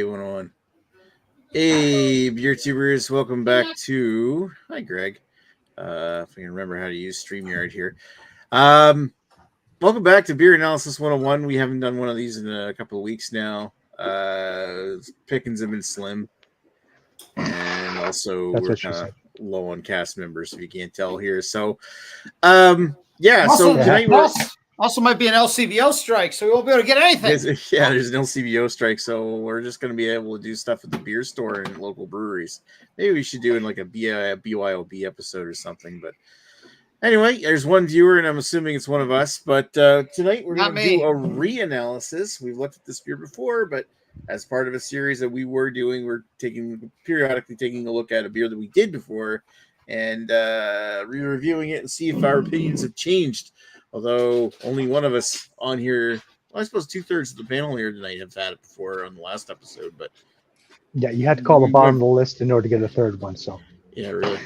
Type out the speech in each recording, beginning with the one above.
101. Hey, beer tubers, welcome back to. Hi, Greg. If I can remember how to use StreamYard here. Welcome back to Beer Analysis 101. We haven't done one of these in a couple of weeks now. Pickings have been slim. And also, we're kind of low on cast members, if you can't tell here. So, tonight we're. Also might be an LCBO strike, so we won't be able to get anything. There's an LCBO strike, so we're just going to be able to do stuff at the beer store and local breweries. Maybe we should do in like a BYOB episode or something. But anyway, there's one viewer, and I'm assuming it's one of us. But tonight we're going to do a reanalysis. We've looked at this beer before, but as part of a series that we were doing, we're periodically taking a look at a beer that we did before and re-reviewing it and see if our opinions have changed. Although only one of us on here, well, I suppose 2/3 of the panel here tonight have had it before on the last episode. But yeah, you had to call the bottom of the list in order to get a third one. So yeah, really.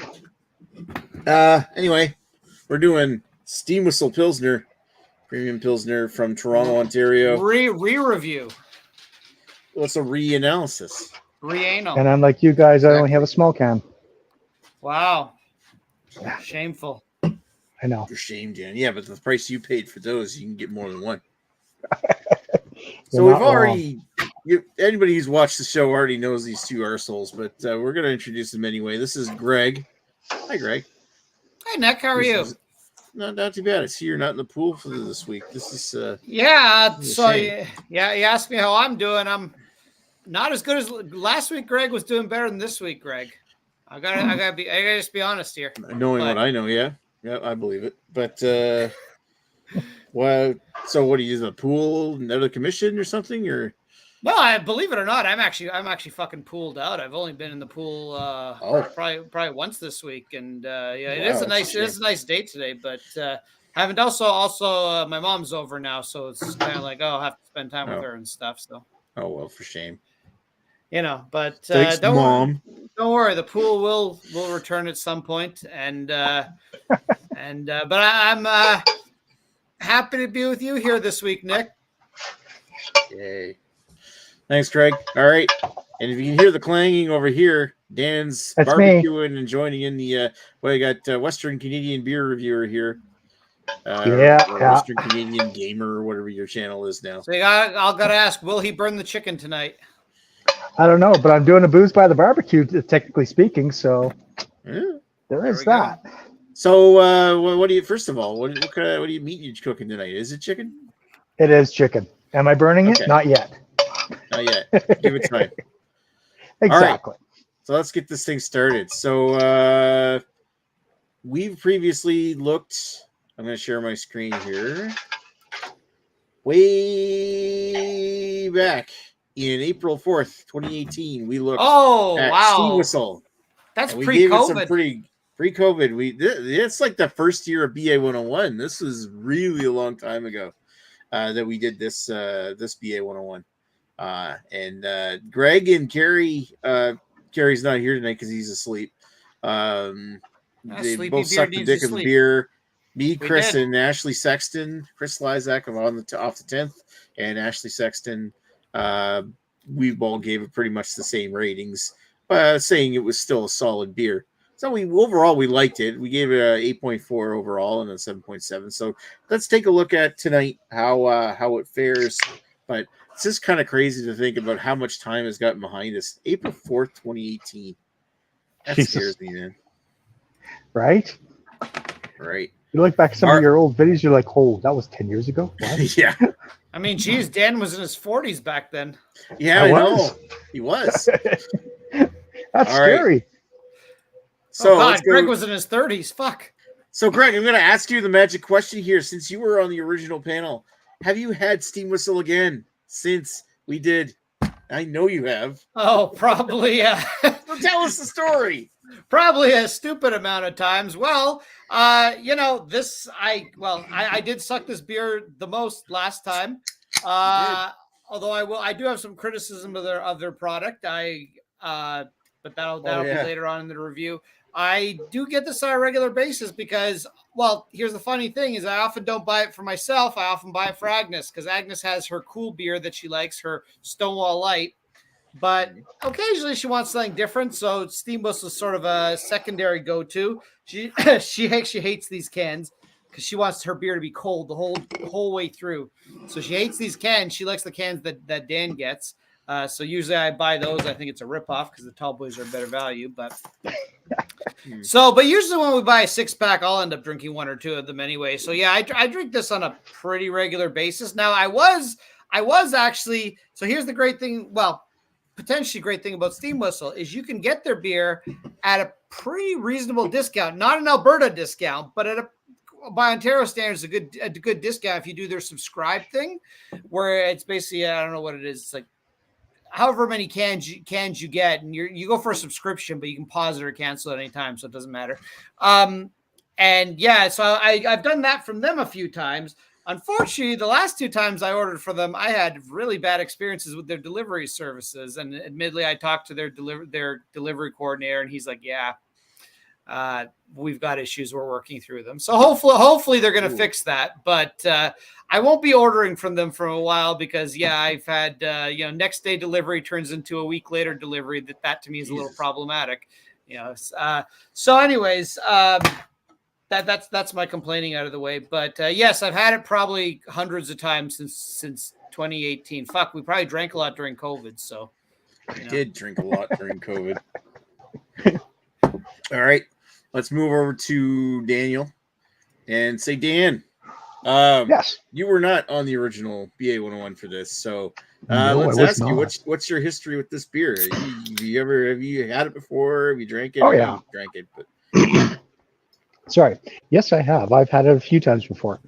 Anyway, we're doing Steam Whistle Pilsner, premium Pilsner from Toronto, Ontario. Re-review. What's a reanalysis? Re-anal. And I'm like you guys, I only have a small can. Wow. Shameful. I know. You're shamed, Dan. Yeah, but the price you paid for those, you can get more than one. So we've already, anybody who's watched the show already knows these two arseholes, but we're going to introduce them anyway. This is Greg. Hi, Greg. Hi, Nick. How are you? Not too bad. I see you're not in the pool for this week. This is you asked me how I'm doing. I'm not as good as last week. Greg was doing better than this week, Greg. I gotta just be honest here. Knowing what I know, yeah. Yeah, I believe it. But well, so what do you use, a pool out of commission or something, or? No, I believe it or not, I'm actually fucking pooled out. I've only been in the pool probably once this week, and it is a nice day today. But haven't also my mom's over now, so it's kind of like I'll have to spend time with her and stuff. So well, for shame. But thanks, Mom. Don't worry, the pool will return at some point, and but I'm happy to be with you here this week, Nick. Yay! Thanks, Greg. All right, and if you can hear the clanging over here, Dan's barbecuing and joining in the. I got Western Canadian beer reviewer here. Western Canadian gamer or whatever your channel is now. So I'll gotta ask, will he burn the chicken tonight? I don't know, but I'm doing a booze by the barbecue, technically speaking. So there is that. Go. So, what do you? First of all, what do you meat you cooking tonight? Is it chicken? It is chicken. Am I burning it? Not yet. Not yet. Give it time. Exactly. Right. So let's get this thing started. So we've previously looked. I'm going to share my screen here. Way back. In April 4th, 2018, we looked at Steam Whistle. That's pre-COVID. Pre-COVID. It's like the first year of BA 101. This was really a long time ago that we did this BA 101. And Greg and Carrie, Carrie's not here tonight because he's asleep. They both sucked the dick of the beer. Me, Chris, and Ashley Sexton. Chris Lizak off the 10th, and Ashley Sexton. We all gave it pretty much the same ratings, saying it was still a solid beer. So we liked it. We gave it a 8.4 overall and a 7.7. So let's take a look at tonight how it fares. But it's just kind of crazy to think about how much time has gotten behind us. April 4th, 2018. That scares me, man. Right. You look back at some of your old videos, you're like, oh, that was 10 years ago? What? Yeah. I mean, geez, Dan was in his 40s back then. Yeah, I know. He was. That's scary. Right. So Greg was in his 30s. Fuck. So, Greg, I'm going to ask you the magic question here. Since you were on the original panel, have you had Steam Whistle again since we did? I know you have. Oh, probably, yeah. So tell us the story. Probably a stupid amount of times. Well, I did suck this beer the most last time. Although I do have some criticism of their product. But that'll be later on in the review. I do get this on a regular basis because, well, here's the funny thing is I often don't buy it for myself. I often buy it for Agnes because Agnes has her cool beer that she likes, her Stonewall Light. but occasionally she wants something different. So steam whistle is sort of a secondary go-to. She she hates these cans because she wants her beer to be cold the whole way through. So she hates these cans. She likes the cans that Dan gets. So usually I buy those. I think it's a ripoff because the tall boys are a better value. But but usually when we buy a 6-pack, I'll end up drinking 1 or 2 of them anyway. So yeah, I drink this on a pretty regular basis. Now I was actually. So here's the great thing. Well, potentially great thing about Steam Whistle is you can get their beer at a pretty reasonable discount, not an Alberta discount, but by Ontario standards, a good discount if you do their subscribe thing, where it's basically, I don't know what it is. It's like however many cans you get, and you go for a subscription, but you can pause it or cancel at any time, so it doesn't matter. And yeah, so I've done that from them a few times. Unfortunately, the last 2 times I ordered for them, I had really bad experiences with their delivery services. And admittedly, I talked to their delivery coordinator, and he's like, "Yeah, we've got issues. We're working through them. So hopefully they're going to fix that. But I won't be ordering from them for a while because I've had next day delivery turns into a week later delivery. That to me is a little problematic. So anyways, that's my complaining out of the way. But yes, I've had it probably hundreds of times since 2018. Fuck, we probably drank a lot during COVID. So I did drink a lot during COVID. All right, let's move over to Daniel and say, Dan, yes, you were not on the original BA 101 for this, so no, let's ask you what's your history with this beer? Have you had it before? Have you drank it? Oh yeah, you drank it, but sorry, yes, I have. I've had it a few times before.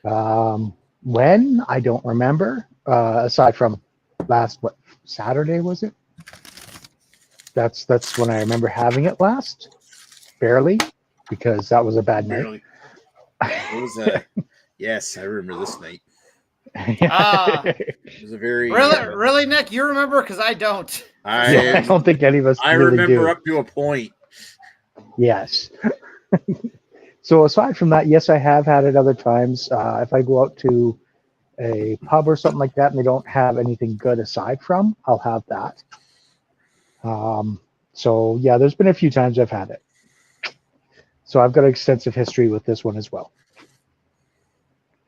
When I don't remember, aside from last Saturday was it? That's when I remember having it last. Barely, because that was a bad night. It was yes, I remember this night. It was a very really, Nick. You remember? Because I don't. I don't think any of us. I really remember do. up to a point. Yes. So aside from that, yes, I have had it other times. If I go out to a pub or something like that, and they don't have anything good aside from, I'll have that. So yeah, there's been a few times I've had it. So I've got an extensive history with this one as well.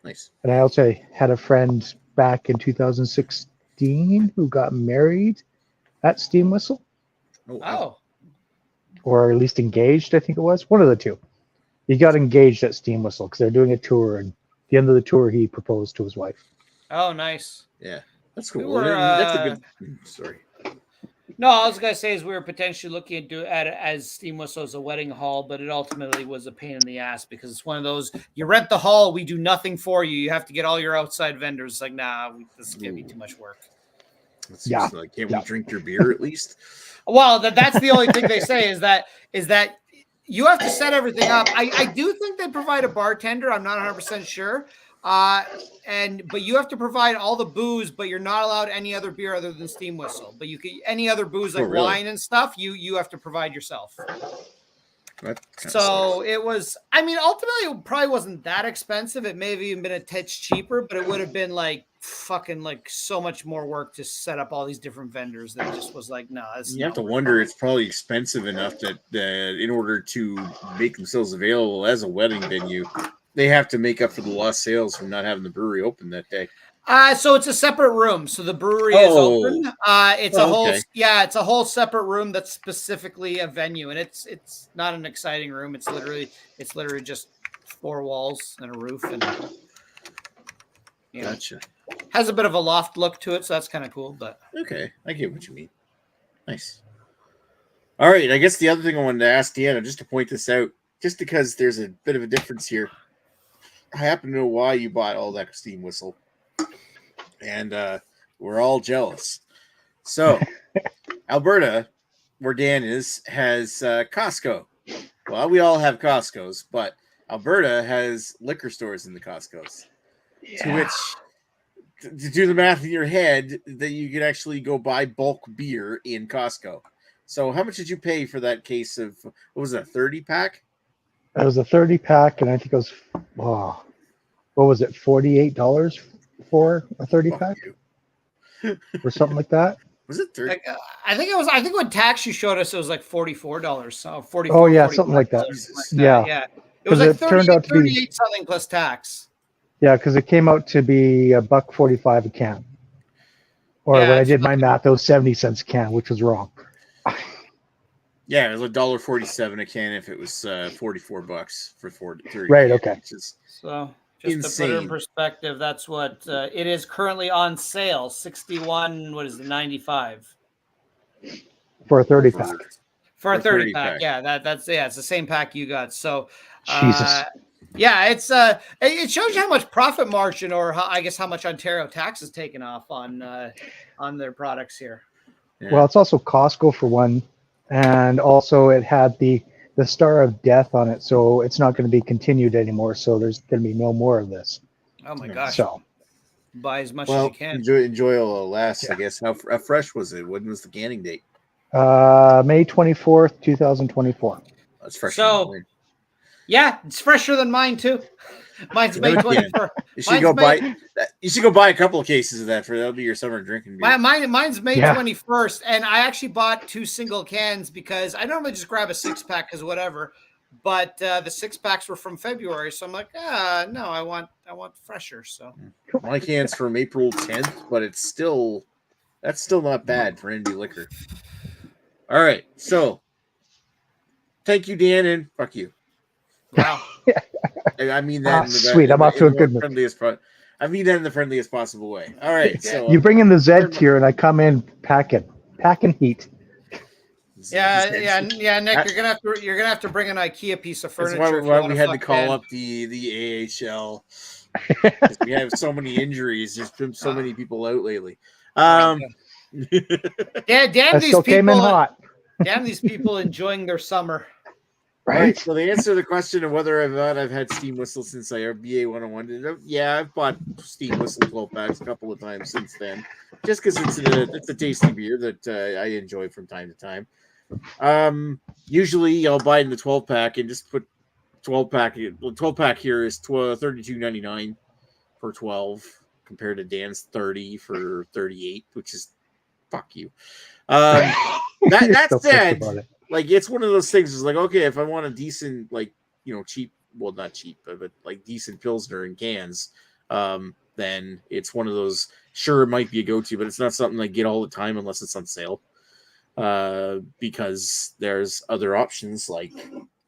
Nice. And I also had a friend back in 2016 who got married at Steam Whistle. Oh, wow. Or at least engaged, I think it was. One of the two. He got engaged at Steam Whistle because they're doing a tour, and at the end of the tour, he proposed to his wife. Oh, nice. Yeah, that's cool. That's a good story. No, all I was going to say is we were potentially looking at it as Steam Whistle as a wedding hall, but it ultimately was a pain in the ass because it's one of those, you rent the hall, we do nothing for you. You have to get all your outside vendors. It's like, nah, this is going to be too much work. Yeah. Like, can't we drink your beer at least? Well, that's the only thing they say is that you have to set everything up. I do think they provide a bartender. I'm not 100% sure. But you have to provide all the booze, but you're not allowed any other beer other than Steam Whistle. But you can any other booze like wine and stuff, you have to provide yourself. So it was, I mean, ultimately it probably wasn't that expensive. It may have even been a touch cheaper, but it would have been like fucking like so much more work to set up all these different vendors that just was like, no. You have to wonder, it's probably expensive enough that in order to make themselves available as a wedding venue, they have to make up for the lost sales from not having the brewery open that day. So it's a separate room. So the brewery is open. It's a whole separate room that's specifically a venue, and it's not an exciting room. It's literally just 4 walls and a roof, and gotcha. Has a bit of a loft look to it, so that's kind of cool. But okay, I get what you mean. Nice. All right, I guess the other thing I wanted to ask Deanna, just to point this out, just because there's a bit of a difference here. I happen to know why you bought all that Steam Whistle. And we're all jealous. So, Alberta, where Dan is, has Costco. Well, we all have Costco's, but Alberta has liquor stores in the Costco's. Yeah. To which, to do the math in your head, that you could actually go buy bulk beer in Costco. So, how much did you pay for that case of, what was that, 30-pack? It was a 30-pack, and I think it was, what was it, $48 for a 30-pack? Or something like that? Was it 30? Like, I think it was. I think when tax you showed us, it was like $44. So 44. Oh yeah, something like that. Yeah, yeah. It was like 30, turned out to 38 be something plus tax. Yeah, because it came out to be $1.45 a can. Or Yeah, when I it's did my fucking- math, it was 70 cents a can, which was wrong. Yeah, it was $1.47 a can if it was $44 for 30 Right, cans, okay. which is So just to put it in insane. perspective, that's what it is currently on sale. 61. What is it? 95 For a 30 pack. for a For 30 30 pack. pack. Yeah, that's it's the same pack you got. So Jesus. yeah, it shows you how much profit margin, or I guess how much Ontario tax is taken off on their products here. Yeah. Well, it's also Costco for one, and also it had the Star of Death on it, so it's not going to be continued anymore. So there's going to be no more of this. Oh my gosh! So Buy as much as you can. enjoy all the last. Yeah. I guess how fresh was it? When was the canning date? May 24th, 2024. That's fresh. So yeah, it's fresher than mine too. Mine's May 24th. You should go buy. You should go buy a couple of cases of that that'll be your summer drinking beer. Mine's May 21st, and I actually bought 2 single cans because I normally just grab a 6-pack because whatever. But the 6-packs were from February, so I'm like, no, I want fresher. So my can's from April 10th, but that's still not bad for indie liquor. All right, so thank you, Dan, and fuck you. Wow. I mean that. Sweet. I'm off to a good mood. I mean that in the friendliest possible way. All right. So you bring in the Z tier, and I come in packing heat. Yeah, Nick, you're gonna have to bring an IKEA piece of furniture. That's why we had to call up the AHL. We have so many injuries. There's been so many people out lately. Damn I these still came in hot. Damn these people enjoying their summer. Right. So the answer to the question of whether I've had steam whistle since I have BA 101, yeah, I've bought steam whistle 12 packs a couple of times since then, just because it's a tasty beer that I enjoy from time to time. Usually I'll buy it in the 12 pack and just put 12 pack. 12 pack here is $32.99 for 12 compared to Dan's 30 for 38, which is fuck you. That said, like it's one of those things. Is like, okay, if I want a decent, like, cheap, well, not cheap, but like decent Pilsner in cans, then it's one of those. Sure, it might be a go-to, but it's not something I get all the time unless it's on sale. Because there's other options like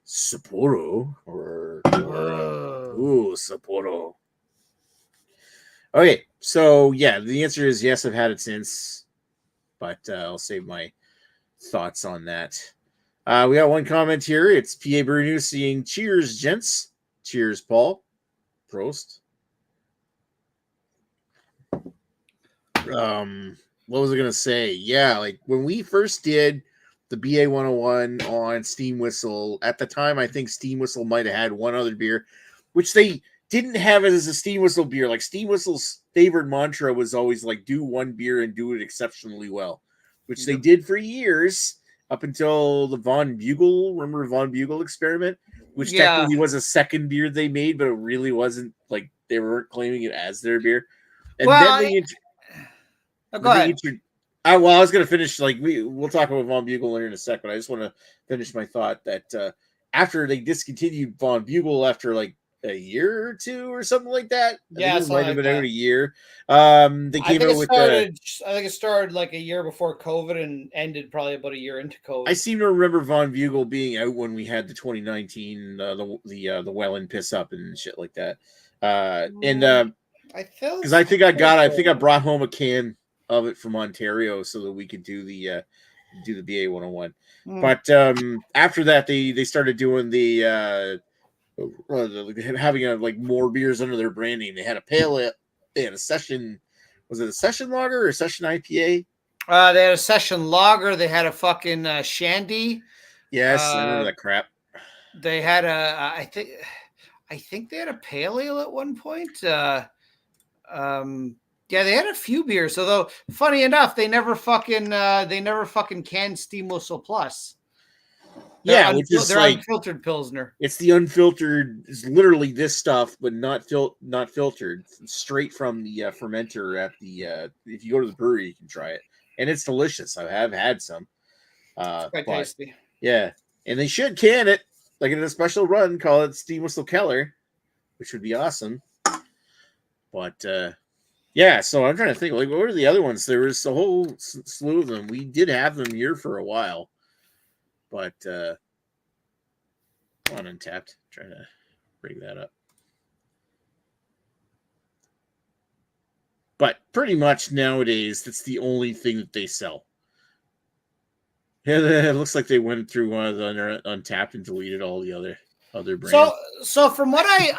Sapporo or Sapporo. Okay, so yeah, the answer is yes. I've had it since, but I'll save my thoughts on that. We got one comment here. It's PA Brew News saying, "Cheers, gents. Cheers, Paul. Prost." What was I gonna say? Yeah, like when we first did the BA 101 on Steam Whistle, at the time I think Steam Whistle might have had one other beer, which they didn't have it as a Steam Whistle beer. Like Steam Whistle's favorite mantra was always like do one beer and do it exceptionally well, which they did for years up until the Von Bugle experiment, which technically was a second beer they made, but it really wasn't, like they weren't claiming it as their beer. And then they go ahead. I was going to finish. Like we'll talk about Von Bugle in a sec, but I just want to finish my thought that after they discontinued Von Bugle after like a year or two or something like that, yeah, it might have been out a year. They came out with. I think it started like a year before COVID and ended probably about a year into COVID. I seem to remember Von Bugle being out when we had the 2019 the Welland piss up and shit like that. Because I think I brought home a can of it from Ontario so that we could do the BA 101. But after that, they started doing having like more beers under their branding. They had a pale ale, they had a session. Was it a session lager or a session IPA? They had a session lager. They had a fucking shandy. Yes, I remember that crap. They had I think they had a pale ale at one point. Yeah, they had a few beers. Although, funny enough, they never fucking canned Steam Whistle Plus. They're like unfiltered Pilsner. It's the unfiltered. It's literally this stuff, but not filtered. Straight from the fermenter at the. If you go to the brewery, you can try it, and it's delicious. I have had some. Quite tasty. Yeah, and they should can it like in a special run. Call it Steam Whistle Keller, which would be awesome. But yeah, so I'm trying to think, like, what were the other ones? There was a whole slew of them. We did have them here for a while, but on Untapped, trying to bring that up. But pretty much nowadays, that's the only thing that they sell. Yeah, it looks like they went through one of the Untapped and deleted all the other brands. So from what I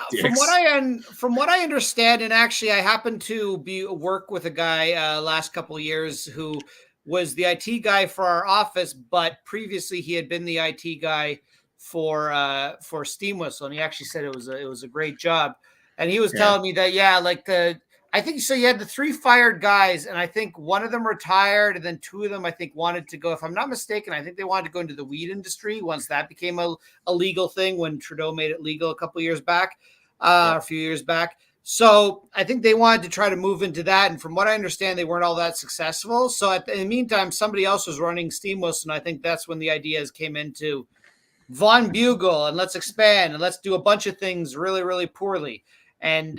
understand, and actually I happened to work with a guy last couple of years who was the IT guy for our office, but previously he had been the IT guy for Steam Whistle, and he actually said it was a great job. And he was telling me that I think so. You had the 3 fired guys, and I think one of them retired, and then 2 of them, I think, wanted to go. If I'm not mistaken, I think they wanted to go into the weed industry once that became a legal thing when Trudeau made it legal a couple of years back, a few years back. So I think they wanted to try to move into that. And from what I understand, they weren't all that successful. So in the meantime, somebody else was running Steam Whistle, and I think that's when the ideas came into Von Bugle, and let's expand, and let's do a bunch of things really, really poorly. And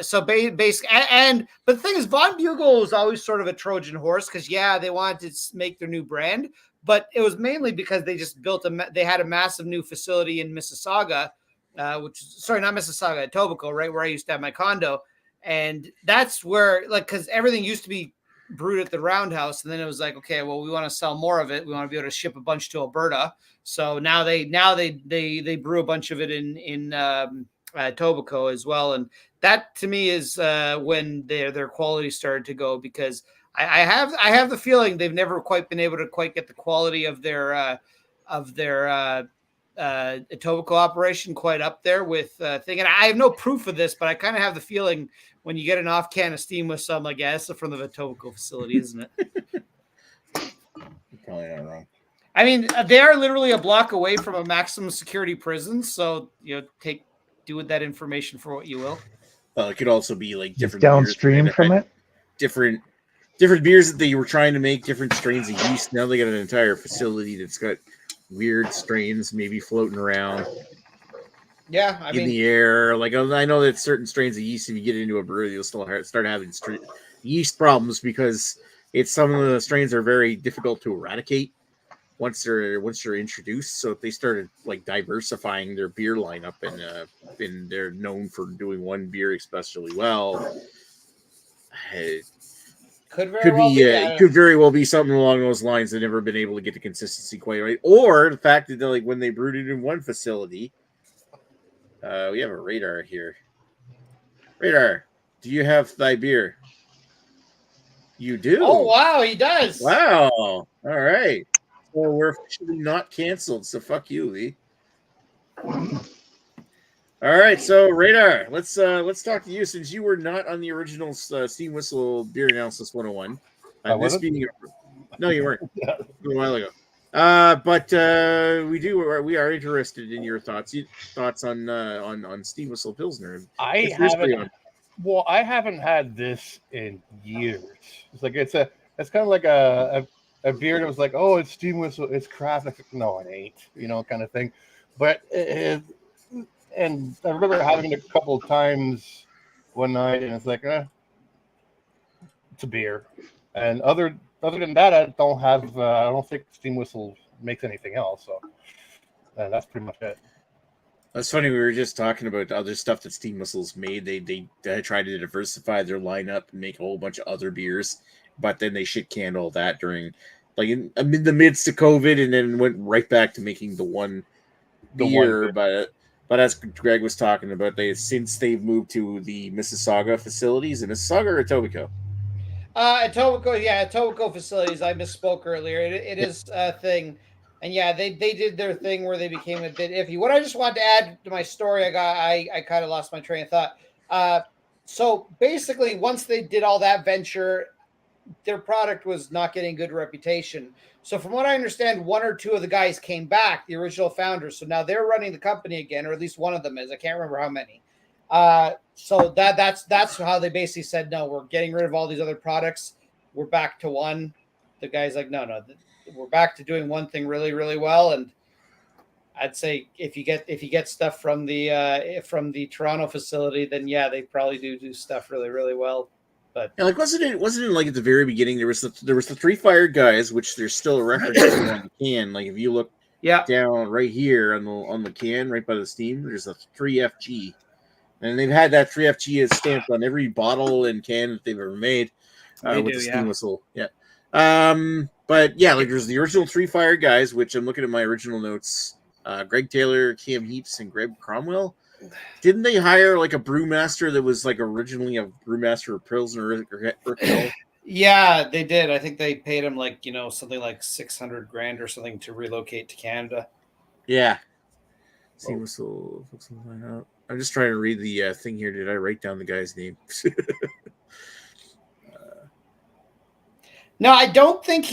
so but the thing is, Von Bugle was always sort of a Trojan horse because they wanted to make their new brand, but it was mainly because they just they had a massive new facility in Mississauga, not Mississauga, Etobicoke, right where I used to have my condo, and that's where because everything used to be brewed at the Roundhouse, and then it was like, okay, well, we want to sell more of it. We want to be able to ship a bunch to Alberta, so now they brew a bunch of it in Etobicoke as well, and that to me is when their quality started to go, because I have the feeling they've never quite been able to get the quality of their Etobicoke operation quite up there with thing. And I have no proof of this, but I kind of have the feeling when you get an off can of steam with some, like, it's from the Etobicoke facility, isn't it? You're probably not wrong. I mean, they are literally a block away from a maximum security prison, so do with that information for what you will. It could also be like different downstream from it. Different beers that they were trying to make, different strains of yeast. Now they got an entire facility that's got weird strains maybe floating around. Yeah, in the air. Like, I know that certain strains of yeast, if you get into a brewery, you'll still start having yeast problems because some of the strains are very difficult to eradicate once they're introduced. So if they started like diversifying their beer lineup and they're known for doing one beer especially well, it could very well be something along those lines. They've never been able to get the consistency quite right, or the fact that like when they brewed it in one facility. We have a radar here. Radar, do you have thy beer? You do. Oh wow, he does. Wow. All right. So we're officially not canceled. So fuck you, Lee. All right, so Radar, let's talk to you since you were not on the original Steam Whistle Beer Analysis 101. No, you weren't. A while ago. But we are interested in your thoughts on Steam Whistle Pilsner. I haven't had this in years. It's like it's kind of like a beer that was like, oh, it's Steam Whistle, it's craft. No, it ain't, kind of thing. But and I remember having it a couple of times one night, and it's like, it's a beer. And other than that, I don't think Steam Whistle makes anything else. So that's pretty much it. That's funny. We were just talking about the other stuff that Steam Whistle's made. They tried to diversify their lineup and make a whole bunch of other beers, but then they shit canned all that during, like, in the midst of COVID, and then went right back to making the one beer. But as Greg was talking about, since they've moved to the Mississauga facilities, in Mississauga or Etobicoke? Etobicoke facilities. I misspoke earlier. It is a thing, and they did their thing where they became a bit iffy. What I just wanted to add to my story, I kind of lost my train of thought. So basically, once they did all that venture, their product was not getting good reputation. So from what I understand, 1 or 2 of the guys came back, the original founders. So now they're running the company again, or at least one of them is. I can't remember how many. So that's how they basically said, no, we're getting rid of all these other products. we're back to one. The guy's like, no, we're back to doing one thing really, really well. And I'd say if you get stuff from the Toronto facility, then yeah, they probably do stuff really, really well. But yeah, like wasn't it like at the very beginning there was the 3 Fire Guys, which there's still a reference to on the can. Like if you look down right here on the can, right by the steam, there's a 3FG, and they've had that 3FG stamped on every bottle and can that they've ever made with the steam whistle. Yeah. But yeah, like there's the original 3 Fire Guys, which I'm looking at my original notes. Greg Taylor, Cam Heaps, and Greg Cromwell. Didn't they hire like a brewmaster that was like originally a brewmaster of Pilsner? Yeah, they did. I think they paid him like something like $600,000 or something to relocate to Canada. Yeah. I'm just trying to read the thing here. Did I write down the guy's name? No, I don't think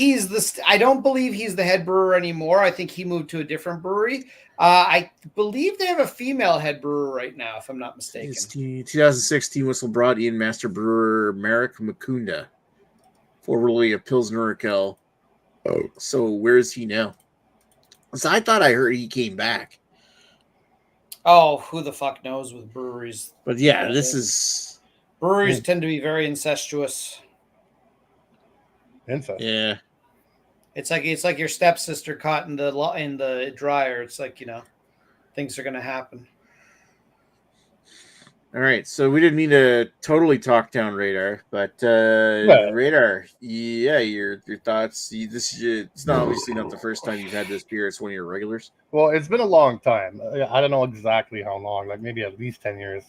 I don't believe he's the head brewer anymore. I think he moved to a different brewery. I believe they have a female head brewer right now, if I'm not mistaken. 2016 whistle brought in master brewer Marek Mukunda, formerly of Pilsner Urquell. Oh, so where is he now? So I thought I heard he came back. Oh, who the fuck knows with breweries? But yeah, breweries tend to be very incestuous. Incest. Yeah. It's like your stepsister caught in the dryer. It's like, things are gonna happen. All right, so we didn't mean to totally talk down Radar, but Radar, yeah, your thoughts. It's not obviously not the first time you've had this beer. It's one of your regulars. Well, it's been a long time. I don't know exactly how long, like maybe at least 10 years.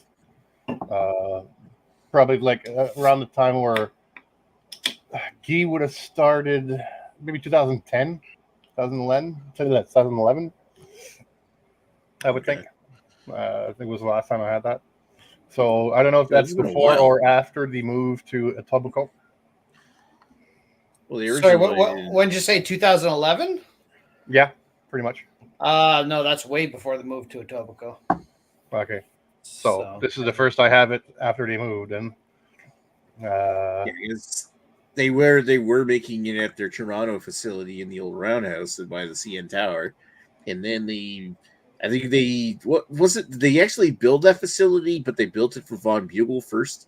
Probably like around the time where Guy would have started, maybe 2010, 2011, I would think. I think it was the last time I had that. So I don't know if that's before or after the move to Etobicoke. Well, the sorry, when did you say 2011? Yeah, pretty much. No, that's way before the move to Etobicoke. Okay, so this is the first I have it after they moved, and they were making it at their Toronto facility in the old roundhouse by the CN Tower, and then I think what was it? Did they actually build that facility, but they built it for Von Bugle first?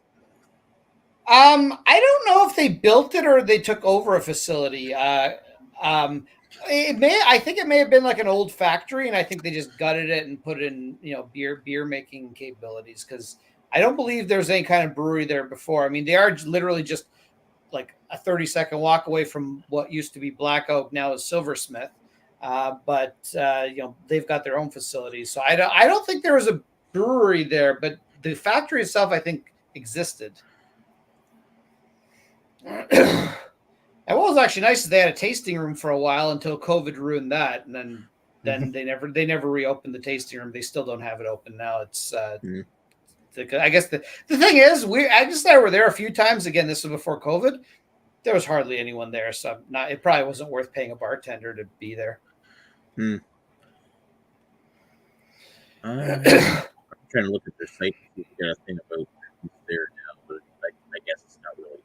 I don't know if they built it or they took over a facility. I think it may have been like an old factory, and I think they just gutted it and put in beer making capabilities, because I don't believe there's any kind of brewery there before. I mean, they are literally just like a 30-second walk away from what used to be Black Oak, now is Silversmith. But they've got their own facilities, so I don't think there was a brewery there, but the factory itself, I think, existed. And what was actually nice is they had a tasting room for a while until COVID ruined that, and then they never reopened the tasting room. They still don't have it open now. It's I guess the thing is, I just were there a few times. Again, this was before COVID. There was hardly anyone there, so it probably wasn't worth paying a bartender to be there. I'm trying to look at their site to see if we got a thing about who's there now, but I guess it's not really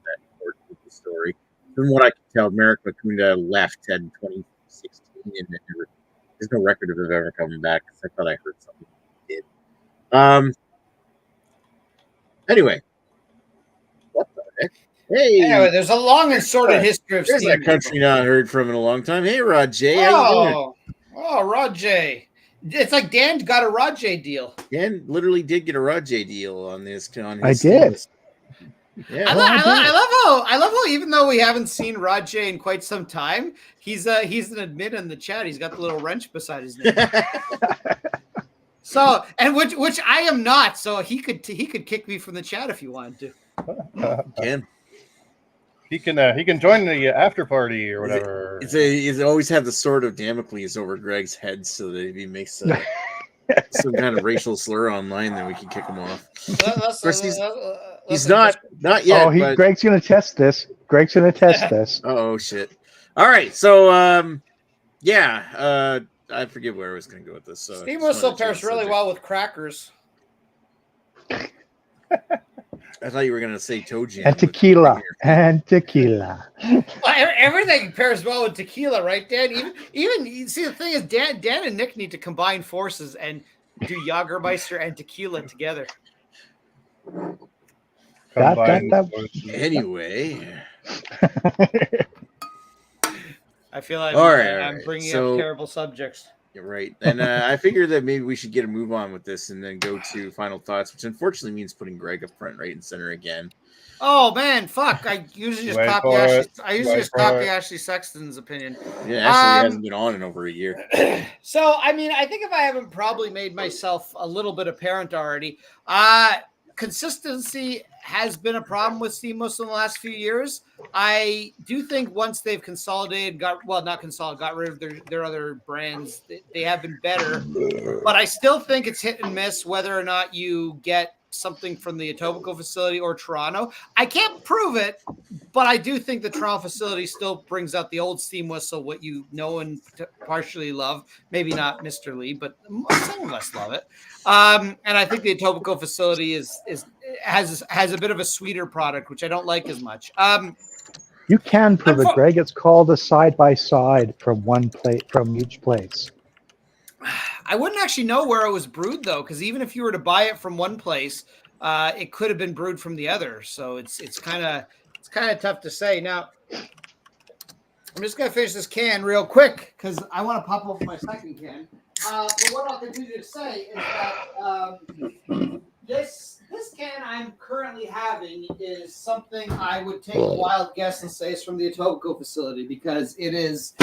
that important with the story. From what I can tell, Marek Mukunda left in 2016, and there's no record of him ever coming back, because I thought I heard something he did. Anyway, what the heck? Hey, anyway, there's a long and sordid history of Steam. There's a country not heard from in a long time. Hey, Rod J. How you doing? Oh, Rod J. It's like Dan got a Rod J deal. Dan literally did get a Rod J deal on this. I did. Yeah. I love how even though we haven't seen Rod J in quite some time, he's an admin in the chat. He's got the little wrench beside his name. So, and which I am not. So he could kick me from the chat if he wanted to. Can. He can join the after party or whatever. It always have the sword of Damocles over Greg's head, so that if he makes some kind of racial slur online, then we can kick him off. Of course, he's not yet. Oh, Greg's gonna test this. Oh shit! All right, so I forget where I was going to go with this. Steam whistle pairs really well with crackers. I thought you were gonna say toe jam. And tequila. And tequila. Well, everything pairs well with tequila, right, Dan? Even you see, the thing is, Dan and Nick need to combine forces and do Jagermeister and tequila together. Anyway. I feel like I'm bringing up terrible subjects. You're right. And I figured that maybe we should get a move on with this and then go to final thoughts, which unfortunately means putting Greg up front, right and center again. Oh man, fuck! I usually just copy Ashley. I usually just copy Ashley Sexton's opinion. Yeah, Ashley hasn't been on in over a year. So I mean, I think if I haven't probably made myself a little bit apparent already, consistency has been a problem with Steamless in the last few years. I do think once they've consolidated, got rid of their other brands, they have been better. But I still think it's hit and miss whether or not you get something from the Etobicoke facility or Toronto. I can't prove it, but I do think the Toronto facility still brings out the old steam whistle, what you know and partially love. Maybe not Mr. Lee, but some of us love it. And I think the Etobicoke facility has a bit of a sweeter product, which I don't like as much. You can prove it, Greg. It's called a side-by-side from each place. I wouldn't actually know where it was brewed, though, because even if you were to buy it from one place, it could have been brewed from the other. So it's kind of tough to say. Now, I'm just gonna finish this can real quick because I want to pop open my second can. But what I'll continue to say is that this can I'm currently having is something I would take a wild guess and say is from the Etobicoke facility because it is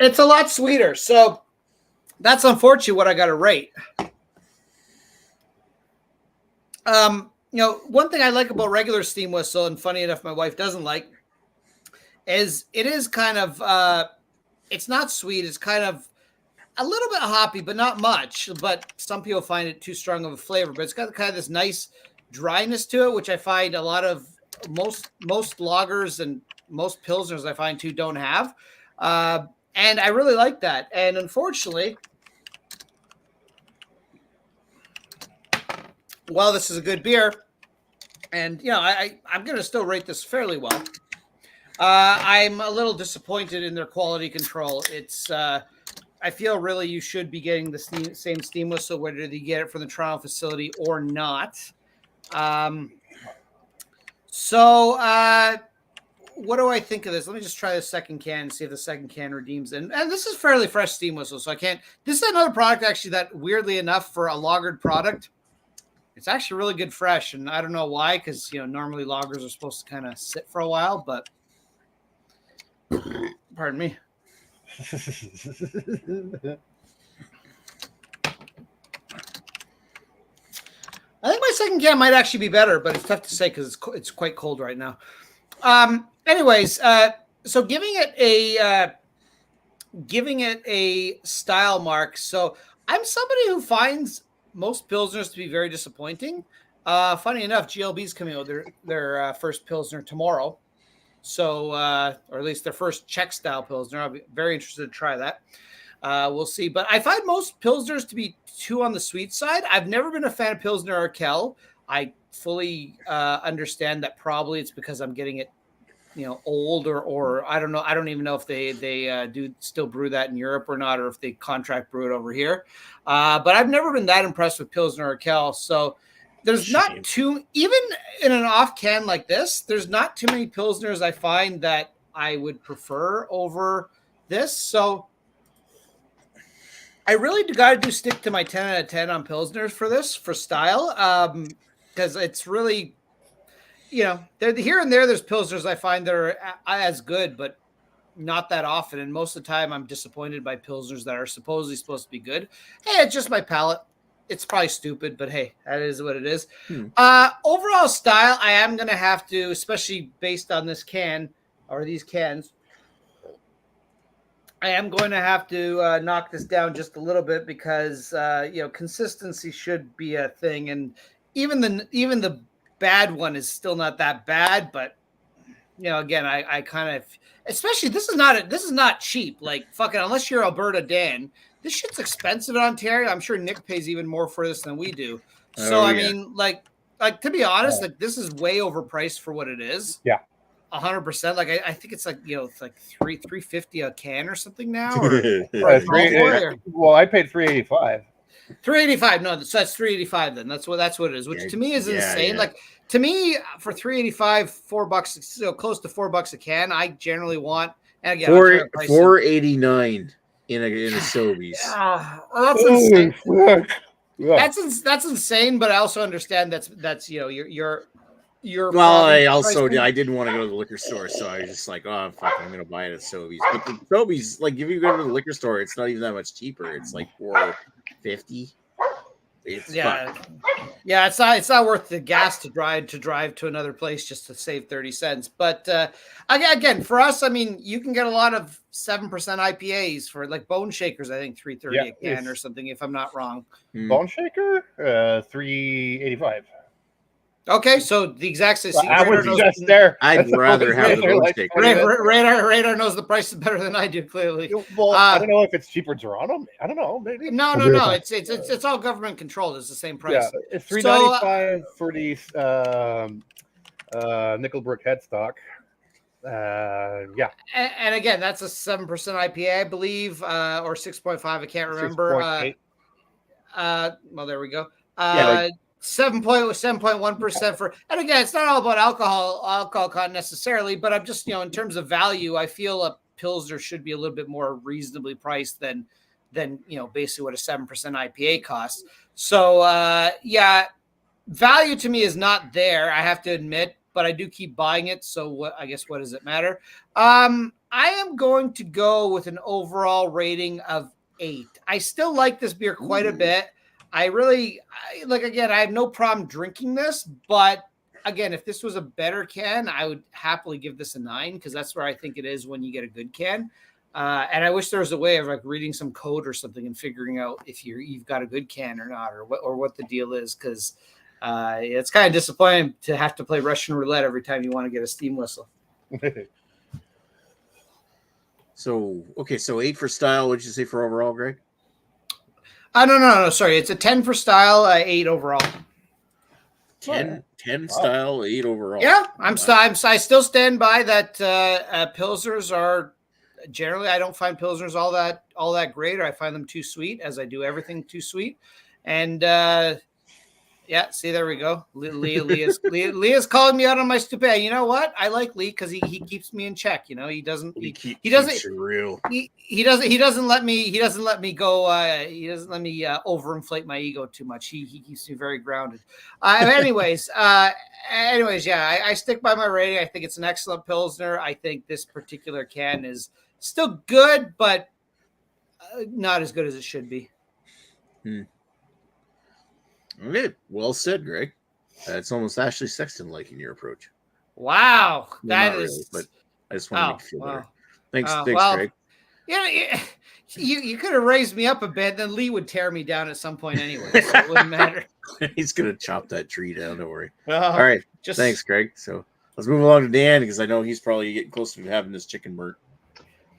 it's a lot sweeter. So that's unfortunately what I got to rate. One thing I like about regular steam whistle, and funny enough, my wife doesn't like, is it is kind of it's not sweet. It's kind of a little bit hoppy, but not much. But some people find it too strong of a flavor. But it's got kind of this nice dryness to it, which I find a lot of most lagers and most pilsners I find too don't have. And I really like that. And unfortunately, well, this is a good beer. And, I'm going to still rate this fairly well. I'm a little disappointed in their quality control. It's, I feel really you should be getting the same steam whistle, whether you get it from the Toronto facility or not. What do I think of this? Let me just try the second can and see if the second can redeems. And this is fairly fresh steam whistle, so I can't. This is another product actually that, weirdly enough, for a lagered product, it's actually really good fresh. And I don't know why, because normally lagers are supposed to kind of sit for a while. But pardon me. I think my second can might actually be better, but it's tough to say because it's quite cold right now. Anyways, so giving it a style mark. So I'm somebody who finds most pilsners to be very disappointing. Funny enough, GLB's coming out with their first pilsner tomorrow. So, or at least their first Czech style pilsner. I'll be very interested to try that. We'll see. But I find most pilsners to be too on the sweet side. I've never been a fan of Pilsner Urquell. I fully understand that probably it's because I'm getting it, old or I don't know. I don't even know if they do still brew that in Europe or not, or if they contract brew it over here. But I've never been that impressed with Pilsner Urquell. So there's not too, even in an off can like this, there's not too many pilsners I find that I would prefer over this. So I really got to stick to my 10 out of 10 on pilsners for this, for style, because it's really, they're here and there. There's pilsners I find that are as good, but not that often. And most of the time, I'm disappointed by pilsners that are supposedly supposed to be good. Hey, it's just my palate. It's probably stupid, but hey, that is what it is. Overall style, I am going to have to, especially based on this can or these cans, I am going to have to knock this down just a little bit because consistency should be a thing, and even the bad one is still not that bad. But again, I kind of, especially this is not cheap. Like fucking, unless you're Alberta Dan, this shit's expensive in Ontario. I'm sure Nick pays even more for this than we do. So I mean, like like to be honest, like this is way overpriced for what it is. Yeah. 100%. Like I think it's like it's like $3.50 a can or something now. Or, well, I paid $3.85. $3.85. No, so that's $3.85 then. That's what it is, which to me is insane. Yeah. Like to me, for $3.85, $4, close to $4 a can, I generally want, and again, $4.89 in a Sobeys. That's insane. Yeah. That's insane, but I also understand that's your well, I didn't want to go to the liquor store, so I was just like, oh fuck, I'm gonna buy it at Sobeys. But the Sobeys, like if you go to the liquor store, it's not even that much cheaper. It's like $4.50. It's it's not worth the gas to drive to another place just to save 30 cents. But again, for us, I mean, you can get a lot of 7% IPAs for like Bone Shakers, I think $3.30 a can or something, if I'm not wrong. Bone Shaker, $3.85. Okay, so the exact same. I was just there. I'd rather have the Bone Shaker. Radar knows the prices better than I do. Clearly, well, I don't know if it's cheaper in Toronto. I don't know. Maybe no. It's all government controlled. It's the same price. Yeah, it's $3.95 for these Nickelbrick headstock. And again, that's a 7% IPA, I believe, or 6.5. I can't remember. Well, there we go. 7.1% for, and again, it's not all about alcohol content necessarily, but I'm just, in terms of value, I feel a Pilsner should be a little bit more reasonably priced than basically what a 7% IPA costs. So, value to me is not there, I have to admit, but I do keep buying it. So what does it matter? I am going to go with an overall rating of 8. I still like this beer quite a bit. Again, I have no problem drinking this, but again, if this was a better can, I would happily give this a 9 because that's where I think it is when you get a good can. And I wish there was a way of like reading some code or something and figuring out if you've got a good can or not, or what the deal is, because it's kind of disappointing to have to play Russian roulette every time you want to get a steam whistle. So 8 for style. What did you say for overall, Greg? No. Sorry, it's a 10 for style, 8 overall. 10 style, 8 overall. Yeah, I still stand by that. Pilsners are generally, I don't find Pilsners all that great, or I find them too sweet, as I do everything too sweet. And see, there we go. Leah's calling me out on my stupid. You know what? I like Lee because he keeps me in check. He doesn't let me go. He doesn't let me overinflate my ego too much. He keeps me very grounded. Anyways, I stick by my rating. I think it's an excellent Pilsner. I think this particular can is still good, but not as good as it should be. Okay, well said, Greg. It's almost Ashley Sexton like in your approach. Wow, that is. Really, but I just want to make you feel better. Thanks, Greg. Yeah, you could have raised me up a bit, then Lee would tear me down at some point anyway, so it wouldn't matter. He's gonna chop that tree down. Don't worry. All right, thanks, Greg. So let's move along to Dan because I know he's probably getting close to having this chicken burnt.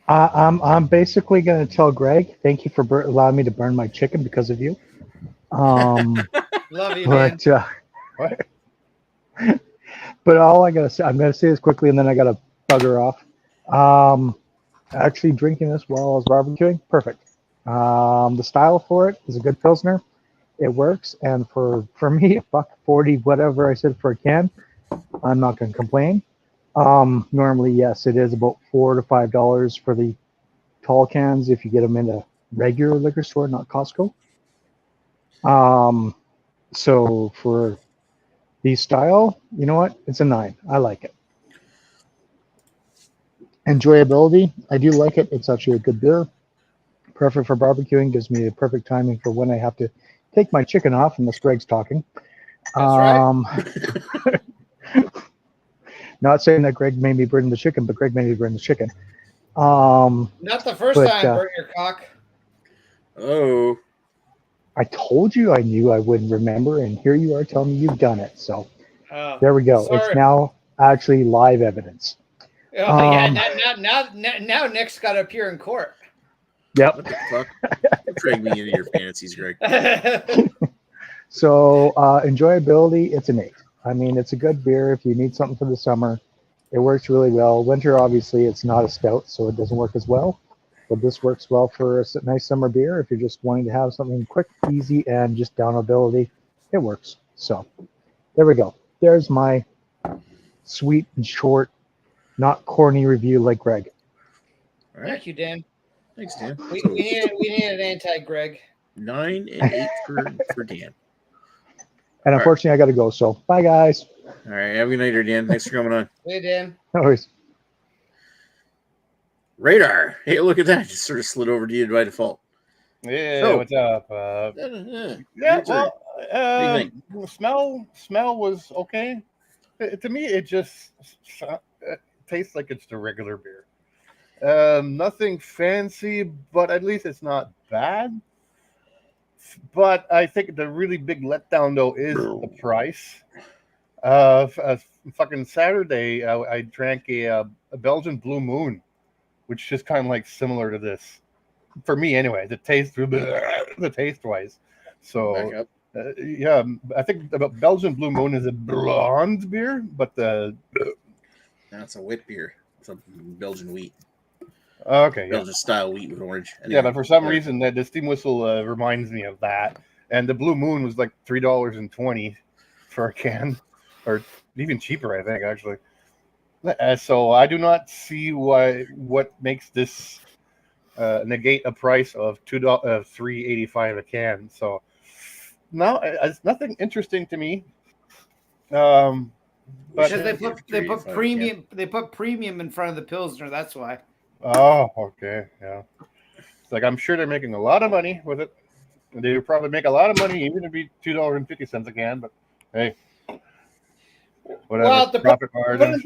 I'm basically going to tell Greg, thank you for allowing me to burn my chicken because of you. Love you, man. But all I gotta say, I'm gonna say this quickly, and then I gotta bugger off. Actually, drinking this while I was barbecuing, perfect. The style for it is a good Pilsner. It works, and for me, $1.40, whatever I said for a can, I'm not gonna complain. Normally, yes, it is about $4 to $5 for the tall cans if you get them in a regular liquor store, not Costco. So for the style, you know what? It's a 9. I like it. Enjoyability, I do like it. It's actually a good beer. Perfect for barbecuing. Gives me the perfect timing for when I have to take my chicken off, unless Greg's talking. That's right. Not saying that Greg made me burn the chicken, but Greg made me burn the chicken. Not the first time burn your cock. Oh. I told you I knew I wouldn't remember, and here you are telling me you've done it. So there we go. Sorry. It's now actually live evidence. Now Nick's got to appear in court. Yep. What the fuck? Drag me into your fantasies, Greg. So enjoyability, it's an 8. I mean, it's a good beer if you need something for the summer. It works really well. Winter, obviously, it's not a stout, so it doesn't work as well. But this works well for a nice summer beer. If you're just wanting to have something quick, easy, and just downability, it works. So there we go. There's my sweet and short, not corny review like Greg. All right. Thank you, Dan. Thanks, Dan. We So need an anti-Greg. 9 and 8 for Dan. And unfortunately, I got to go. So bye, guys. All right. Have a good night, Dan. Thanks for coming on. Hey, Dan. No worries. Radar. Hey, look at that. Just sort of slid over to you by default. Yeah, So- what's up? Your turn. Smell was okay. To me, it just tastes like it's the regular beer. Nothing fancy, but at least it's not bad. But I think the really big letdown, though, is the price. Fucking Saturday, I drank a Belgian Blue Moon, which is kind of like similar to this. For me, anyway, the taste wise. So Back up. yeah, I think the Belgian Blue Moon is a blonde beer, but That's a wheat beer. It's a Belgian wheat. okay, yeah, Belgian style wheat with orange. yeah, but for some reason the steam whistle reminds me of that, and the Blue Moon was like $3.20 for a can, or even cheaper, I think actually. So I do not see what makes this negate a price of $3.85 a can. So no, it's nothing interesting to me. But Because they put premium in front of the Pilsner. That's why. oh, okay, yeah. It's like I'm sure they're making a lot of money with it. They would probably make a lot of money even if it be $2.50 a can. But hey, whatever. Well, Profit margin.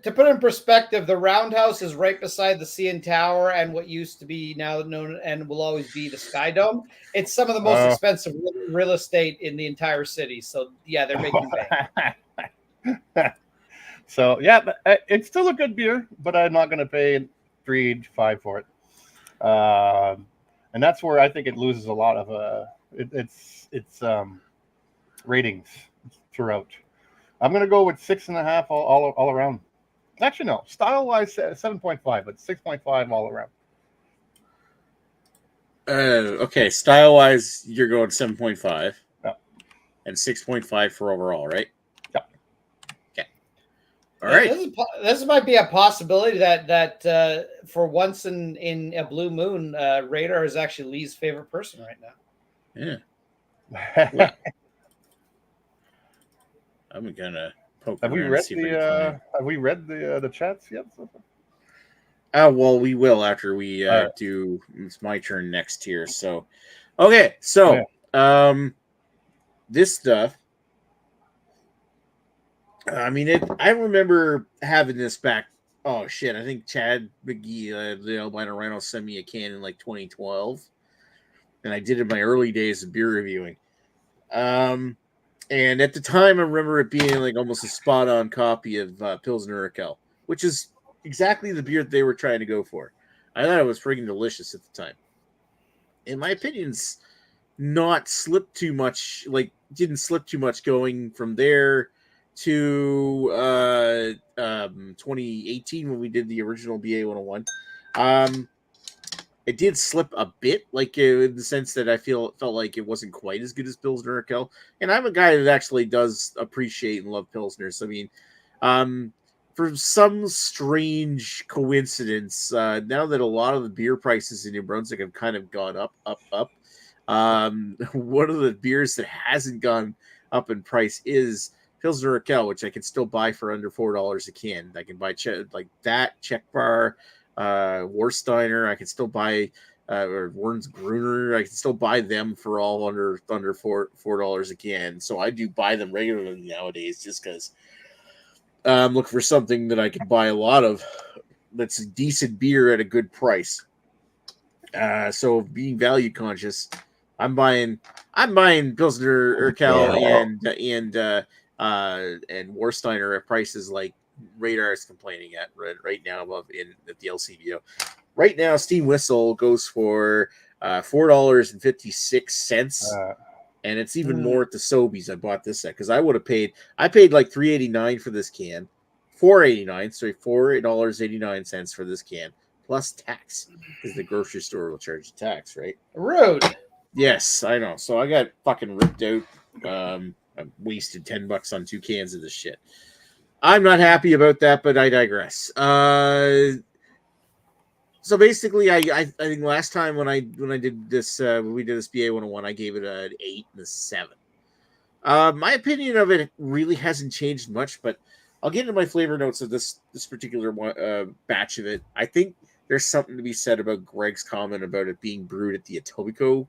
to put in perspective, the Roundhouse is right beside the CN Tower and what used to be now known and will always be the Sky Dome. It's some of the most expensive real estate in the entire city. So yeah, they're making bank. So yeah, but it's still a good beer, but I'm not going to pay $3.85 for it. And that's where I think it loses a lot of its ratings throughout. I'm going to go with 6.5 all around. Actually, no, style wise 7.5, but 6.5 all around. Okay, style wise, you're going 7.5. Yeah. And 6.5 for overall, right? Yeah. Okay. All right. This might be a possibility that for once in a blue moon, Radar is actually Lee's favorite person right now. Yeah. Well, I'm gonna poke. Have we read the chats yet? Well, we will after we do. It's my turn next here. So, okay. So, this stuff. I mean, I remember having this back. Oh shit! I think Chad McGee, the Albino Rhino, sent me a can in like 2012, and I did it in my early days of beer reviewing. And at the time, I remember it being like almost a spot-on copy of Pilsner Urquell, which is exactly the beer that they were trying to go for. I thought it was freaking delicious at the time. In my opinions, not slipped too much, didn't slip too much going from there to 2018 when we did the original BA 101. It did slip a bit, in the sense that I felt like it wasn't quite as good as Pilsner Urquell. And I'm a guy that actually does appreciate and love Pilsners. I mean, for some strange coincidence, now that a lot of the beer prices in New Brunswick have kind of gone up, one of the beers that hasn't gone up in price is Pilsner Urquell, which I can still buy for under $4 a can. I can buy Czech Bar, Warsteiner. I can still buy or Werns Gruner. I can still buy them for all under $4 a can. So I do buy them regularly nowadays, just because I'm looking for something that I can buy a lot of. That's a decent beer at a good price. So being value conscious, I'm buying Pilsner Urquell and Warsteiner at prices like Radar is complaining at right now at the LCBO. Right now, Steam Whistle goes for $4.56. and it's even more at the Sobeys I bought this at, because I paid like $3.89 for this can, $4.89 for this can plus tax, because the grocery store will charge you tax, right? Rude. Yes, I know. So I got fucking ripped out. I wasted $10 on 2 cans of this shit. I'm not happy about that, but I digress. So basically, I think last time when I did this, when we did this BA 101, I gave it an 8 and a 7. My opinion of it really hasn't changed much, but I'll get into my flavor notes of this particular one, batch of it. I think there's something to be said about Greg's comment about it being brewed at the Etobicoke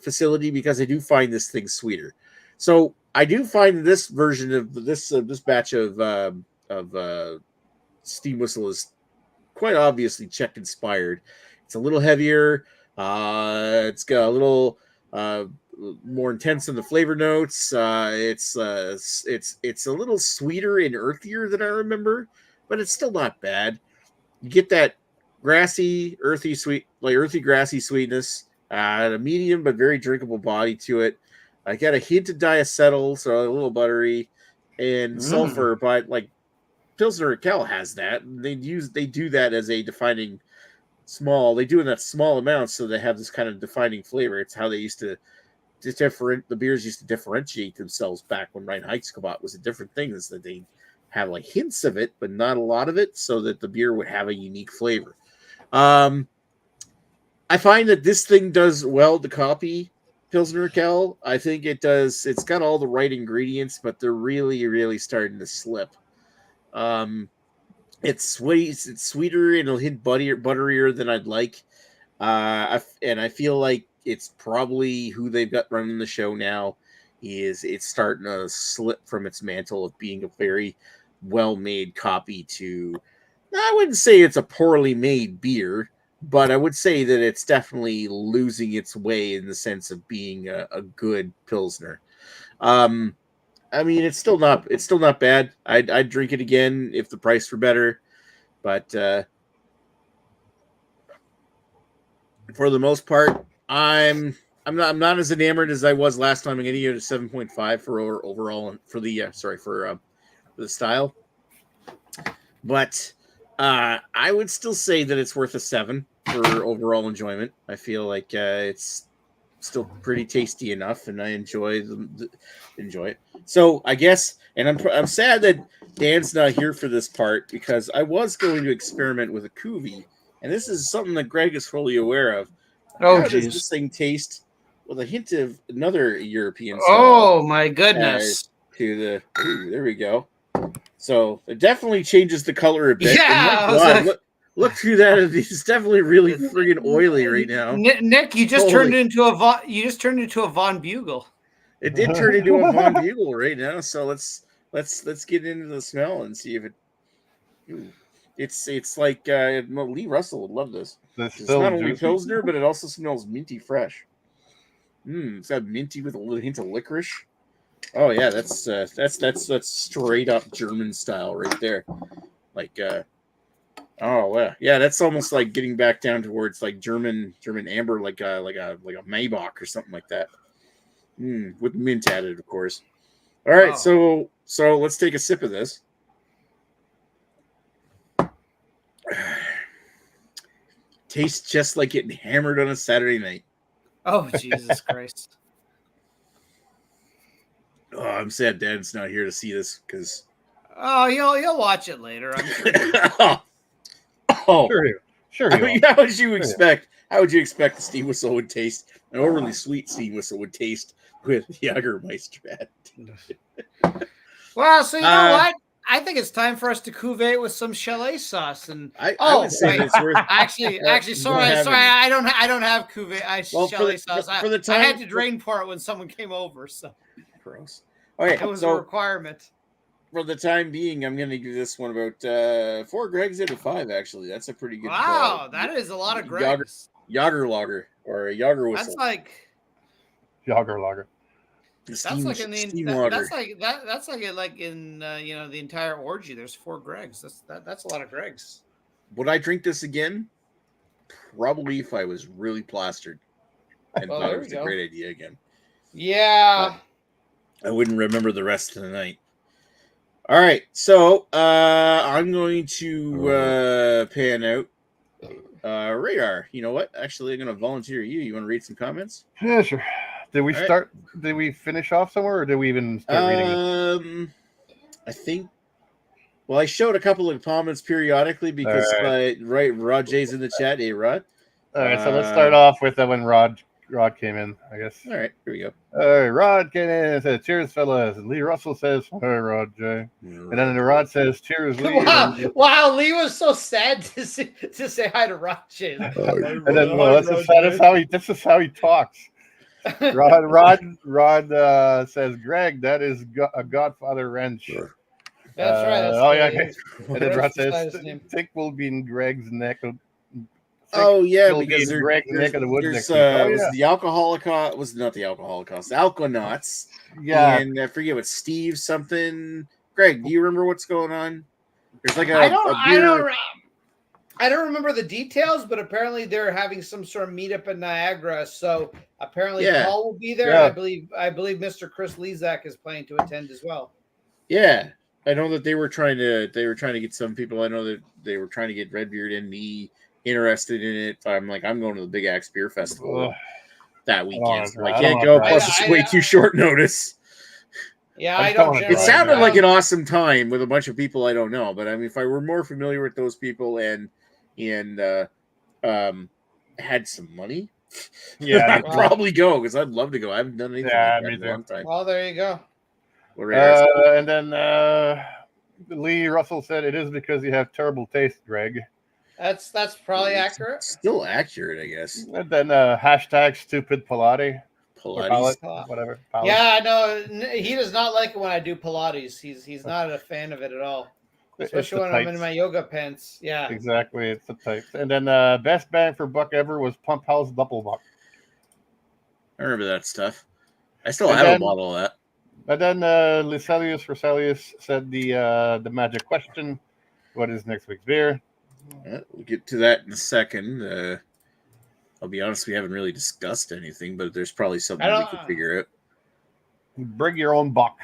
facility, because I do find this thing sweeter. So I do find this version of this batch of Steam Whistle is quite obviously Czech inspired. It's a little heavier. It's got a little more intense in the flavor notes. It's a little sweeter and earthier than I remember, but it's still not bad. You get that grassy, earthy, grassy sweetness. A medium but very drinkable body to it. I got a hint of diacetyl, so a little buttery, and sulfur, but like Pilsner Kel has that. They do that as a defining small. They do in that small amount, so they have this kind of defining flavor. It's how they used to the beers used to differentiate themselves back when Reinheitsgebot was a different thing. Is that they have like hints of it, but not a lot of it, so that the beer would have a unique flavor. I find that this thing does well to copy Pilsner Kel. I think it does. It's got all the right ingredients, but they're really, really starting to slip. It's sweet. It's sweeter and a hint butterier than I'd like. And I feel like it's probably who they've got running the show now. It's starting to slip from its mantle of being a very well-made copy to. I wouldn't say it's a poorly made beer, but I would say that it's definitely losing its way in the sense of being a good Pilsner. I mean, it's still not bad. I'd drink it again if the price were better, but for the most part, I'm not as enamored as I was last time. I'm going to give it a 7.5 for overall for the style, but I would still say that it's worth a 7 for overall enjoyment. I feel like it's still pretty tasty enough, and I enjoy it. So I guess, and I'm sad that Dan's not here for this part, because I was going to experiment with a cuvee, and this is something that Greg is fully aware of. Oh, how does this thing taste with a hint of another European style? Oh my goodness! There we go. So it definitely changes the color a bit. Yeah, God, look through that. It's definitely really friggin' oily right now. Nick, you just turned into a Von Bugle. It did turn into a Von Bugle right now. So let's get into the smell and see if it. Ooh, it's like Lee Russell would love this. It's not only Pilsner, but it also smells minty fresh. It's got minty with a little hint of licorice. Oh yeah, that's straight up German style right there. Like yeah, that's almost like getting back down towards like German amber, like a Maybach or something like that. With mint added, of course. All right, wow. So let's take a sip of this. Tastes just like getting hammered on a Saturday night. Oh, Jesus Christ. Oh, I'm sad Dan's not here to see this, because you'll watch it later, I'm sure. Sure. I mean, how would you expect the steam whistle would taste? An overly sweet steam whistle would taste with Jagermeister. Well, so you know what? I think it's time for us to cuvee with some chalet sauce. And I would say it's worth. Actually, sorry, I don't have cuvee. Chalet sauce. I had to drain pour it when someone came over. So gross. Okay, it was a requirement. For the time being, I'm going to give this one about 4 Gregs out of 5. Actually, that's a pretty good. Wow, that is a lot of Gregs. Jager lager or a Jager whistle. That's like Jager lager. That's like in the entire orgy. There's 4 Gregs. That's a lot of Gregs. Would I drink this again? Probably, if I was really plastered. and thought it was a great idea again. Yeah. I wouldn't remember the rest of the night. All right, so I'm going to pan out. Radar, you know what? Actually, I'm going to volunteer you. You want to read some comments? Yeah, sure. Did we All start? Right. Did we finish off somewhere, or did we even start reading it? I think. Well, I showed a couple of comments periodically because, right, Rod J's in the chat. Hey, Rod. All right, so let's start off with when Rod came in, I guess. All right, here we go. All right, Rod came in and said, "Cheers, fellas." And Lee Russell says, "Hi, Rod J." And then Rod says, "Cheers, Lee." Wow, Lee was so sad to say hi to Rod J. And then, well, this is how he talks. Rod says, "Greg, that is a Godfather wrench." That's right. That's yeah. And then Rod says, "Thick will be in Greg's neck." Because there's the Alcoholic was not the Alcoholicost, the Alconauts. Yeah, and I forget what Steve something. Greg, do you remember what's going on? There's like I don't remember the details, but apparently they're having some sort of meetup in Niagara. So apparently Paul will be there. Yeah. I believe Mr. Chris Lezak is planning to attend as well. Yeah, I know that they were trying to get some people. I know that they were trying to get Redbeard and me interested in it. I'm going to the Big Axe Beer Festival that weekend, so I can't go. Plus, it's way too short notice. Yeah, I don't. It sounded like an awesome time with a bunch of people I don't know, but I mean, if I were more familiar with those people and had some money, I'd probably go because I'd love to go. I haven't done anything like that in a long time. Well, there you go. And then Lee Russell said it is because you have terrible taste, Greg. That's probably accurate. Still accurate, I guess. And then hashtag stupid Pilates. Pilates. Whatever. Pilates. Yeah, no, he does not like it when I do Pilates. He's not a fan of it at all. Especially when I'm in my yoga pants. Yeah. Exactly. It's the type. And then best bang for buck ever was Pump House Doppelbock. I remember that stuff. I still have a bottle of that. And then Lucelius said the magic question. What is next week's beer? We'll get to that in a second. I'll be honest, we haven't really discussed anything, but there's probably something we can figure out. Bring your own bock.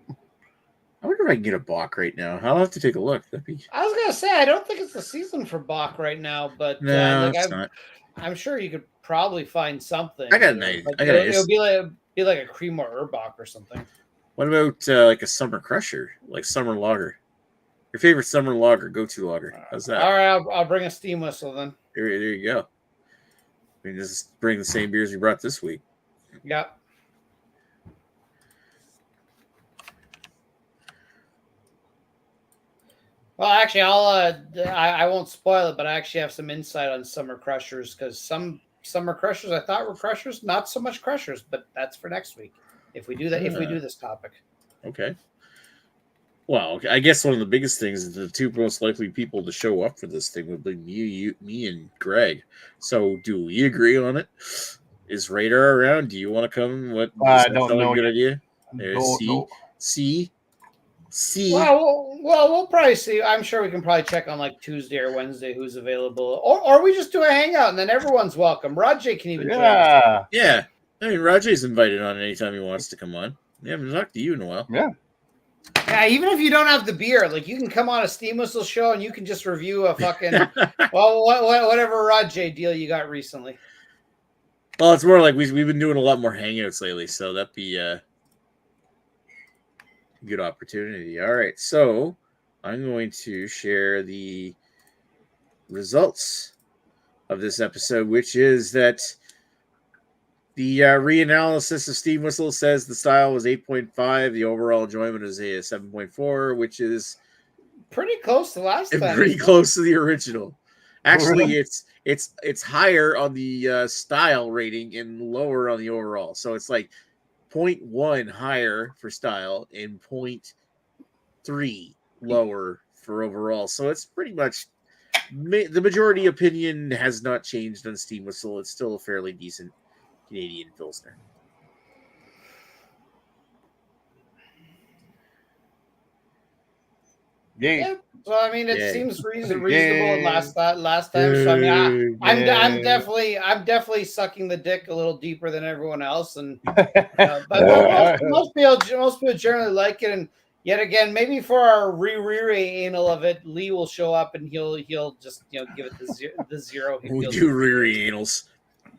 I wonder if I can get a bock right now. I'll have to take a look. I was gonna say I don't think it's the season for bock right now, but no, it's not. I'm sure you could probably find something. I got an idea. It'll be like a cream or bock or something. What about like a summer crusher, like summer lager? Your favorite summer lager, go-to lager. How's that? All right, I'll bring a steam whistle then. There you go. I mean, just bring the same beers you brought this week. Yep. Well, actually, I won't spoil it, but I actually have some insight on summer crushers because some summer crushers I thought were crushers, not so much crushers, but that's for next week if we do that. If we do this topic. Okay. Well, I guess one of the biggest things is the two most likely people to show up for this thing would be me and Greg. So, do we agree on it? Is Radar around? Do you want to come? What? I don't know. A good idea. See. Well, we'll probably see. I'm sure we can probably check on like Tuesday or Wednesday who's available, or we just do a hangout and then everyone's welcome. Rajay can even join us. Yeah. I mean, Rajay's invited on anytime he wants to come on. We haven't talked to you in a while. Yeah. Yeah, even if you don't have the beer, like you can come on a Steam Whistle show and you can just review a fucking whatever Rajay deal you got recently. Well, it's more like we've been doing a lot more hangouts lately, so that'd be a good opportunity. All right, so I'm going to share the results of this episode, which is that the reanalysis of Steam Whistle says the style was 8.5. The overall enjoyment is a 7.4, which is pretty close to last time. Pretty close to the original. Actually, it's higher on the style rating and lower on the overall. So it's like 0.1 higher for style and 0.3 lower for overall. So it's pretty much the majority opinion has not changed on Steam Whistle. It's still a fairly decent Canadian Pilsner. Yeah. So I mean, it Yay. seems reasonable Yay. last time. So I mean, I'm Yay. definitely sucking the dick a little deeper than everyone else, and Yeah. but most people generally like it. And yet again, maybe for our anal of it, Lee will show up and he'll just give it the zero. We do re-anals.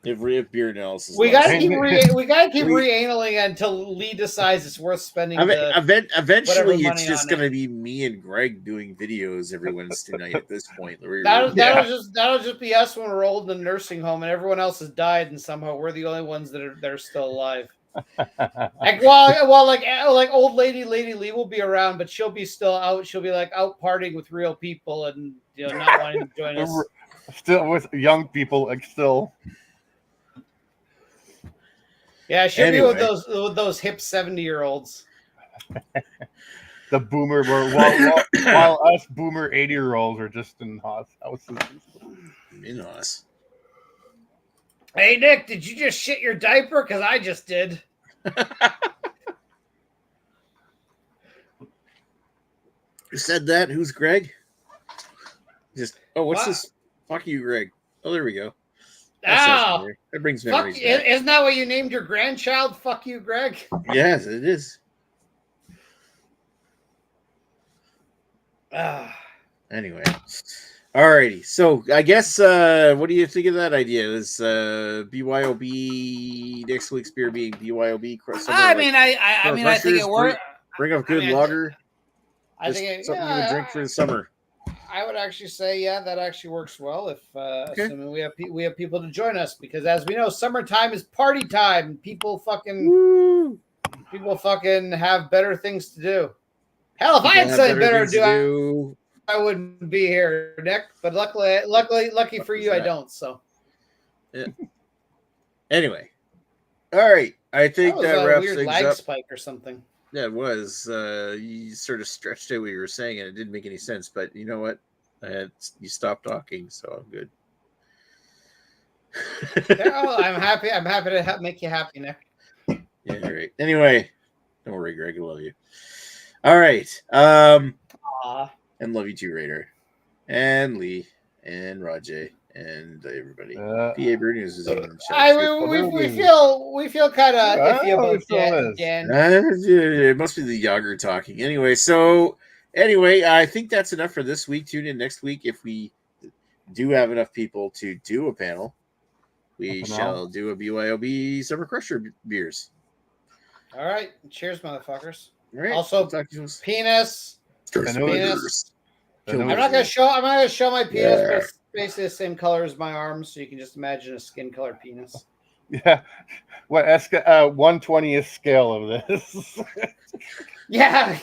If beer analysis, We gotta keep We- re-analing until Lee decides it's worth spending the eventually, whatever it's money just on going to it. be me and Greg doing videos every Wednesday night at this point. That'll just be us when we're old in the nursing home and everyone else has died, and somehow we're the only ones that are still alive. Like like old lady Lee will be around, but she'll be still out. She'll be like out partying with real people and not wanting to join us. Still with young people, like still. Yeah, she'll Anyway. be with those hip 70-year-olds. The boomer, while us boomer 80-year-olds are just in houses. In us. Hey Nick, did you just shit your diaper? Because I just did. Who said that? Who's Greg? What's What? this? Fuck you, Greg. Oh, there we go. Ow! That brings Fuck, memories back. isn't that what you named your grandchild? Fuck you, Greg. Yes, it is. Anyway. Alrighty. So I guess what do you think of that idea? Is BYOB next week's beer being BYOB? I think it worked. Bring up good lager. I think something you would drink for the summer. I would actually say, that actually works well if assuming we have people to join us, because as we know, summertime is party time. People fucking have better things to do. Hell, if I had something better to do, I wouldn't be here, Nick. But lucky for you, I don't. So, yeah. Anyway, all right. I think that was wraps a weird things lag up. spike or something. Yeah, it was. You sort of stretched out what you were saying, and it didn't make any sense. But you know what? You stopped talking, so I'm good. I'm happy. I'm happy to make you happy, Nick. Yeah, all right. Anyway, don't worry, Greg. I love you. All right. And love you too, Raider, and Lee, and Rajay, and everybody. PA Brew News is even. We feel kind of iffy about Dan. It must be the Yager talking. Anyway, I think that's enough for this week. Tune in next week if we do have enough people to do a panel. We shall do a BYOB Summer Crusher beers. All right. Cheers, motherfuckers. All right. Also, penis. Penis. I'm not gonna show my penis, but it's basically the same color as my arms, so you can just imagine a skin-colored penis. Yeah. What 1/20th scale of this? Yeah,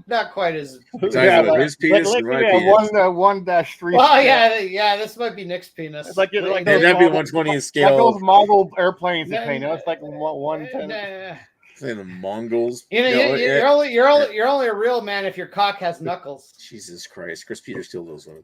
not quite as. His penis or my penis? 1-3. Well, yeah, this might be Nick's penis. It's like that'd be 1/20th scale. Like those model airplanes you paint. It's like 1/10. Saying the Mongols. You're only a real man if your cock has knuckles. Jesus Christ, Chris Peters still knows one.